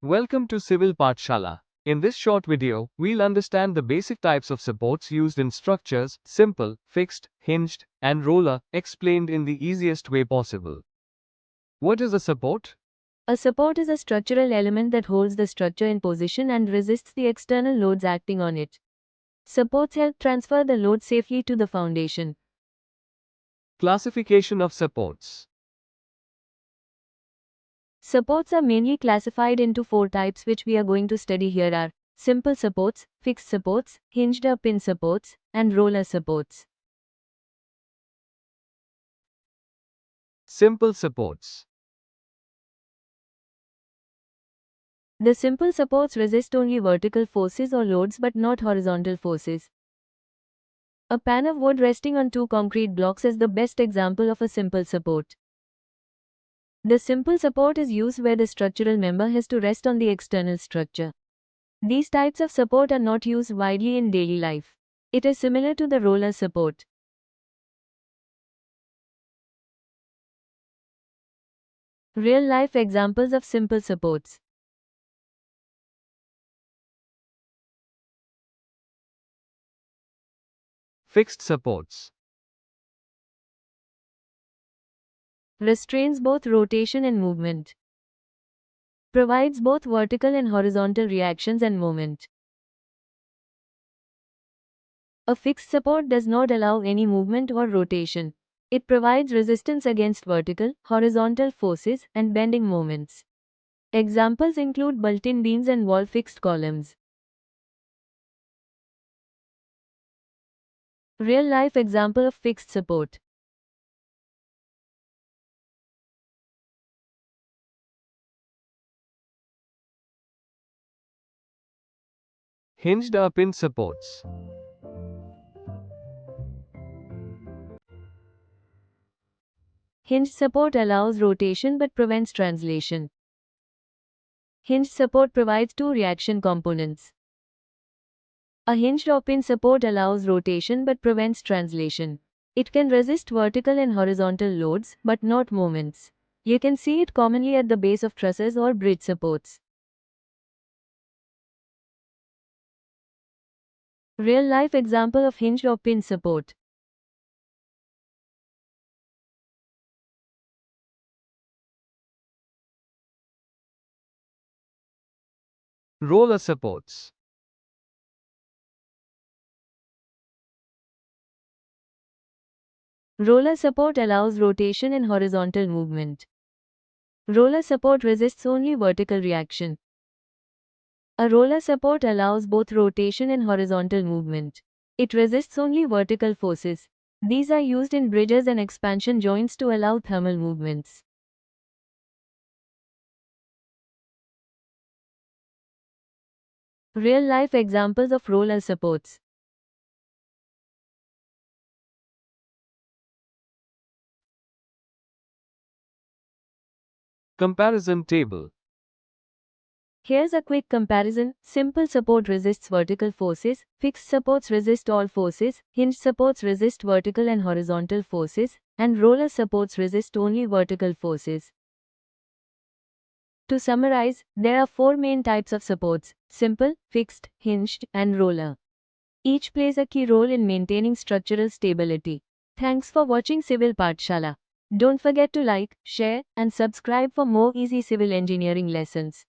Welcome to Civil Pathshala. In this short video, we'll understand the basic types of supports used in structures: simple, fixed, hinged, and roller, explained in the easiest way possible. What is a support? A support is a structural element that holds the structure in position and resists the external loads acting on it. Supports help transfer the load safely to the foundation. Classification of supports. Supports are mainly classified into four types, which we are going to study here are simple supports, fixed supports, hinged or pin supports, and roller supports. Simple supports. The simple supports resist only vertical forces or loads but not horizontal forces. A pan of wood resting on two concrete blocks is the best example of a simple support. The simple support is used where the structural member has to rest on the external structure. These types of support are not used widely in daily life. It is similar to the roller support. Real-life examples of simple supports. Fixed supports. Restrains both rotation and movement. Provides both vertical and horizontal reactions and moment. A fixed support does not allow any movement or rotation. It provides resistance against vertical, horizontal forces, and bending moments. Examples include built-in beams and wall-fixed columns. Real-life example of fixed support. Hinged or pin supports. Hinged support allows rotation but prevents translation. Hinged support provides two reaction components. A hinged or pin support allows rotation but prevents translation. It can resist vertical and horizontal loads but not moments. You can see it commonly at the base of trusses or bridge supports. Real-life example of hinged or pin support. Roller supports. Roller support allows rotation and horizontal movement. Roller support resists only vertical reaction. A roller support allows both rotation and horizontal movement. It resists only vertical forces. These are used in bridges and expansion joints to allow thermal movements. Real-life examples of roller supports. Comparison table. Here's a quick comparison. Simple support resists vertical forces, fixed supports resist all forces, hinged supports resist vertical and horizontal forces, and roller supports resist only vertical forces. To summarize, there are four main types of supports: simple, fixed, hinged, and roller. Each plays a key role in maintaining structural stability. Thanks for watching Civil Pathshala. Don't forget to like, share, and subscribe for more easy civil engineering lessons.